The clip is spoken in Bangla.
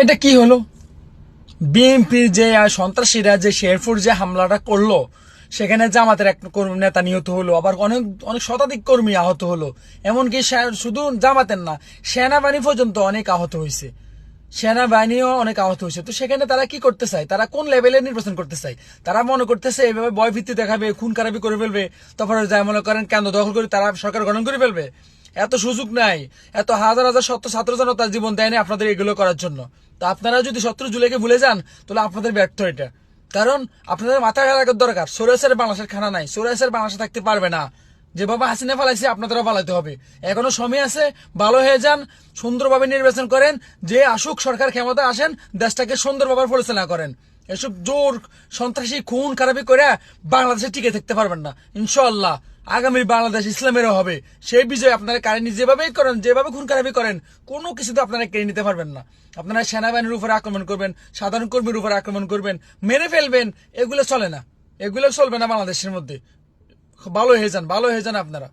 এটা কি হলো? বিএনপির যে সন্ত্রাসীরা যে শেরপুর যে হামলাটা করলো, সেখানে জামাতের এক কর্মী নেতা নিহত হলো, আবার অনেক অনেক শতাধিক কর্মী আহত হলো। এমনকি শুধু জামাতের না, সেনাবাহিনী পর্যন্ত অনেক আহত হয়েছে। সেনাবাহিনীও অনেক আহত হয়েছে। তো সেখানে তারা কি করতে চায়? তারা কোন লেভেলে নির্বাচন করতে চায়? তারা মনে করতেছে এভাবে ভয় ভিত্তি দেখাবে, খুন খারাপি করে ফেলবে, তারপরে যাই মনে করেন কেন্দ্র দখল করে তারা সরকার গঠন করে ফেলবে। এত সুযোগ নাই। এত হাজার হাজার ছাত্র জনতার জীবন দেয়নি আপনাদের এগুলো করার জন্য। তো আপনারা যদি 17 জুলাইকে ভুলে যান, তাহলে আপনাদের ব্যর্থ এটা। কারণ আপনাদের মাথা রাখার দরকার। সোরেসের বাংলাদেশের খানা নাই, সোরেসের বাংলাদেশে থাকতে পারবে না। যেভাবে হাসিনা ফালাইছে আপনাদেরও ফালাইতে হবে। এখনো সময় আছে, ভালো হয়ে যান, সুন্দরভাবে নির্বাচন করেন। যে আসুক সরকার ক্ষমতা আসেন, দেশটাকে সুন্দরভাবে পরিচালনা করেন। এসব জোর সন্ত্রাসী খুন খারাপি করে বাংলাদেশে টিকে থাকতে পারবেন না ইনশাআল্লাহ। আগামীর বাংলাদেশ ইসলামেরও হবে। সেই বিজয় আপনারা কারেন্ট যেভাবেই করেন, যেভাবে খুন খারাপি করেন, কোনো কিছুতে আপনারা কেড়ে নিতে পারবেন না। আপনারা সেনাবাহিনীর উপরে আক্রমণ করবেন, সাধারণ কর্মীর উপরে আক্রমণ করবেন, মেরে ফেলবেন, এগুলো চলে না। এগুলো চলবে না বাংলাদেশের মধ্যে। ভালো হয়ে যান, ভালো হয়ে যান আপনারা।